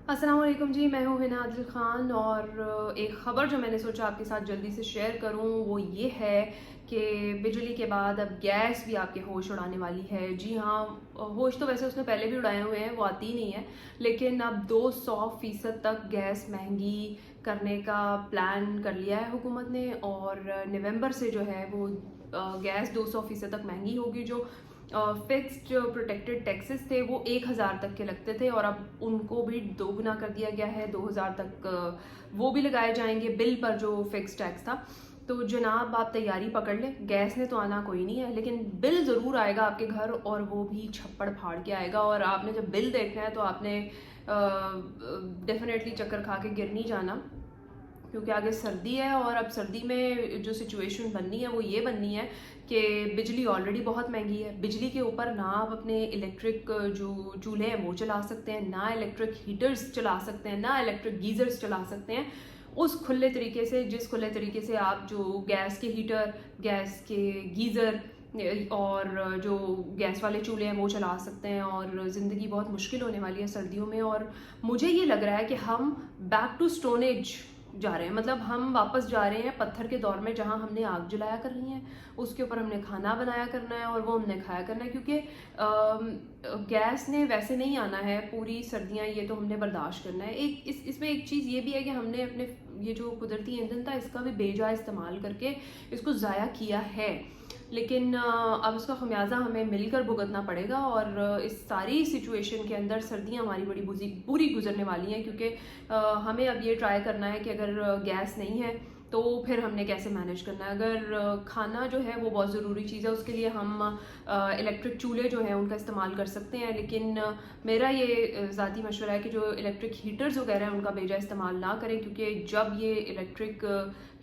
अस्सलाम वालेकुम जी, मैं हूँ हिना आदिल ख़ान और एक ख़बर जो मैंने सोचा आपके साथ जल्दी से शेयर करूँ वो ये है कि बिजली के बाद अब गैस भी आपके होश उड़ाने वाली है। जी हाँ, होश तो वैसे उसने पहले भी उड़ाए हुए हैं, वो आती ही नहीं है, लेकिन अब 200% तक गैस महंगी करने का प्लान कर लिया है हुकूमत ने। और नवंबर से जो है वो गैस 200% तक महंगी होगी। जो फिक्स्ड जो प्रोटेक्टेड टैक्सेस थे वो 1000 तक के लगते थे और अब उनको भी दोगुना कर दिया गया है, 2000 तक वो भी लगाए जाएंगे बिल पर जो फिक्स टैक्स था। तो जनाब आप तैयारी पकड़ लें, गैस ने तो आना कोई नहीं है, लेकिन बिल ज़रूर आएगा आपके घर और वो भी छप्पड़ फाड़ के आएगा। और आपने जब बिल देखना है तो आपने डेफिनेटली चक्कर खा के गिर नहीं जाना, क्योंकि आगे सर्दी है। और अब सर्दी में जो सिचुएशन बननी है वो ये बननी है कि बिजली ऑलरेडी बहुत महंगी है। बिजली के ऊपर ना आप अपने इलेक्ट्रिक जो चूल्हे हैं वो चला सकते हैं, ना इलेक्ट्रिक हीटर्स चला सकते हैं, ना इलेक्ट्रिक गीज़र्स चला सकते हैं उस खुले तरीके से जिस खुले तरीके से आप जो गैस के हीटर, गैस के गीज़र और जो गैस वाले चूल्हे हैं वो चला सकते हैं। और ज़िंदगी बहुत मुश्किल होने वाली है सर्दियों में। और मुझे ये लग रहा है कि हम बैक टू स्टोन एज जा रहे हैं, मतलब हम वापस जा रहे हैं पत्थर के दौर में, जहां हमने आग जलाया करनी है, उसके ऊपर हमने खाना बनाया करना है और वो हमने खाया करना है। क्योंकि गैस ने वैसे नहीं आना है पूरी सर्दियां, ये तो हमने बर्दाश्त करना है। एक इसमें एक चीज़ ये भी है कि हमने अपने ये जो कुदरती ईंधन था इसका भी बेजा इस्तेमाल करके इसको ज़ाया किया है, लेकिन अब उसका खमियाजा हमें मिलकर भुगतना पड़ेगा। और इस सारी सिचुएशन के अंदर सर्दियां हमारी बड़ी बुरी गुजरने वाली हैं, क्योंकि हमें अब ये ट्राई करना है कि अगर गैस नहीं है तो फिर हमने कैसे मैनेज करना है। अगर खाना जो है वो बहुत ज़रूरी चीज़ है, उसके लिए हम इलेक्ट्रिक चूल्हे जो हैं उनका इस्तेमाल कर सकते हैं, लेकिन मेरा ये ज़ाती मशवरा है कि जो इलेक्ट्रिक हीटर्स वगैरह हैं उनका बेजा इस्तेमाल ना करें। क्योंकि जब ये इलेक्ट्रिक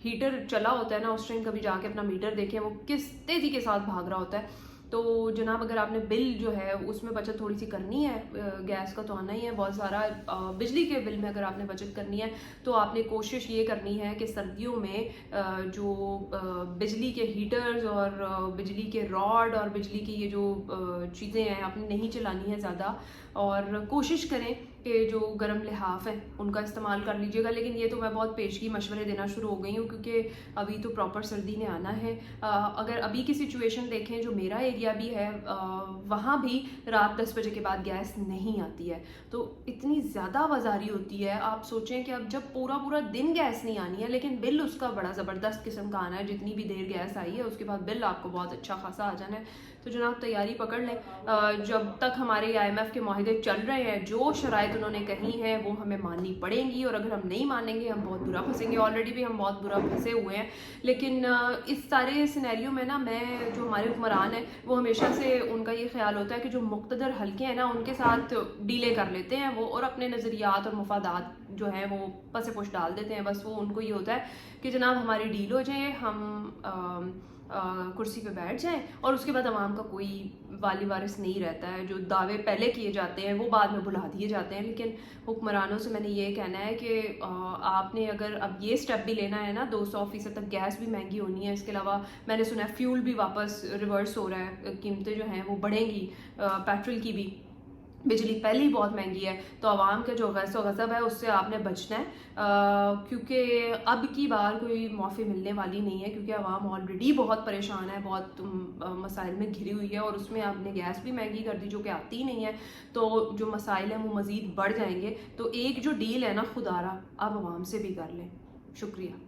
हीटर चला होता है ना, उस टाइम कभी जाके अपना मीटर देखें वो किस तेज़ी के साथ भाग रहा होता है। तो जनाब अगर आपने बिल जो है उसमें बचत थोड़ी सी करनी है, गैस का तो आना ही है बहुत सारा, बिजली के बिल में अगर आपने बचत करनी है तो आपने कोशिश ये करनी है कि सर्दियों में जो बिजली के हीटर्स और बिजली के रॉड और बिजली की ये जो चीज़ें हैं आपने नहीं चलानी है ज़्यादा। और कोशिश करें कि जो गर्म लिहाफ हैं उनका इस्तेमाल कर लीजिएगा। लेकिन ये तो मैं बहुत पेशगी मशवरे देना शुरू हो गई हूँ, क्योंकि अभी तो प्रॉपर सर्दी ने आना है। अगर अभी की सिचुएशन देखें, जो मेरा एरिया भी है वहाँ भी रात 10 बजे के बाद गैस नहीं आती है, तो इतनी ज़्यादा आवाजारी होती है। आप सोचें कि अब जब पूरा पूरा दिन गैस नहीं आनी है लेकिन बिल उसका बड़ा ज़बरदस्त किस्म का आना है, जितनी भी देर गैस आई है उसके बाद बिल आपको बहुत अच्छा खासा आ जाना है। तो जनाब तैयारी पकड़ लें, जब तक हमारे IMF के माहिदे चल रहे हैं जो शराइत उन्होंने कही हैं वो हमें माननी पड़ेंगी, और अगर हम नहीं मानेंगे हम बहुत बुरा फंसेंगे। ऑलरेडी भी हम बहुत बुरा फंसे हुए हैं। लेकिन इस सारे सिनेरियो में ना, मैं जो हमारे हुक्मरान हैं वो हमेशा से उनका ये ख्याल होता है कि जो मुक़्तदर हल्के हैं ना उनके साथ डीले कर लेते हैं वो, और अपने नज़रियात और मफादात जो हैं वो पसे पुश डाल देते हैं। बस वो उनको ये होता है कि जनाब हमारी डील हो जाए, हम कुर्सी पे बैठ जाएं, और उसके बाद आवाम का कोई वाली वारिस नहीं रहता है। जो दावे पहले किए जाते हैं वो बाद में भुला दिए जाते हैं। लेकिन हुक्मरानों से मैंने ये कहना है कि आपने अगर अब ये स्टेप भी लेना है ना, 200% तक गैस भी महंगी होनी है, इसके अलावा मैंने सुना है फ्यूल भी वापस रिवर्स हो रहा है, कीमतें जो हैं वो बढ़ेंगी, पेट्रोल की भी। बिजली पहले ही बहुत महंगी है, तो आवाम का जो गैस गज़ब है उससे आपने बचना है, क्योंकि अब की बार कोई माफ़ी मिलने वाली नहीं है। क्योंकि आवाम ऑलरेडी बहुत परेशान है, बहुत मसाइल में घिरी हुई है, और उसमें आपने गैस भी महंगी कर दी जो कि आती ही नहीं है, तो जो मसाइल हैं वो मज़ीद बढ़ जाएंगे। तो एक जो डील है ना खुदारा, आप आवाम से भी कर लें। शुक्रिया।